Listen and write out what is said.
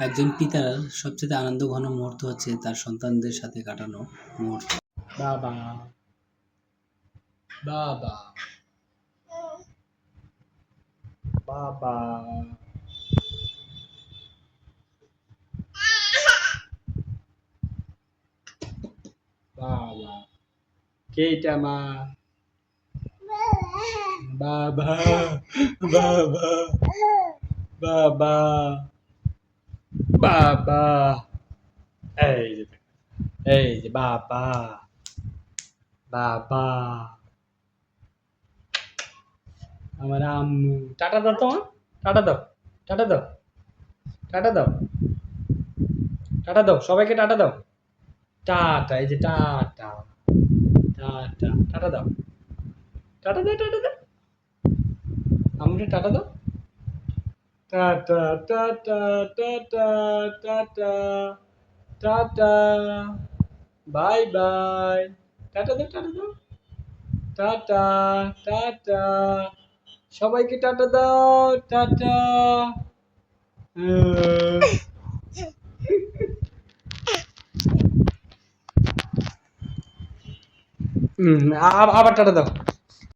একজন পিতার সবচেয়ে আনন্দঘন মুহূর্ত হচ্ছে তার সন্তানদের সাথে কাটানো মুহূর্ত। বাবা, বাবা, বাবা, বাবা। কে এটা মা? বাবা, বাবা, বাবা, বাবা। এই যে, এই যে বাবা, বাবা। আমার আম্মু। টাটা দাও তোমার, টাটা দাও, টাটা দাও, টাটা দাও, টাটা দাও, সবাইকে টাটা দাও। টাটা, এই যে টাটা, টাটা, টাটা দাও, টাটা দাও, টাটা দাও, আম্মুকে টাটা দাও। Tata, tata, tata, tata, tata, bye bye. Tata দাও, টাটা দাও, টাটা, টাটা, সবাইকে টাটা দাও, টাটা। আবার টাটা দাও।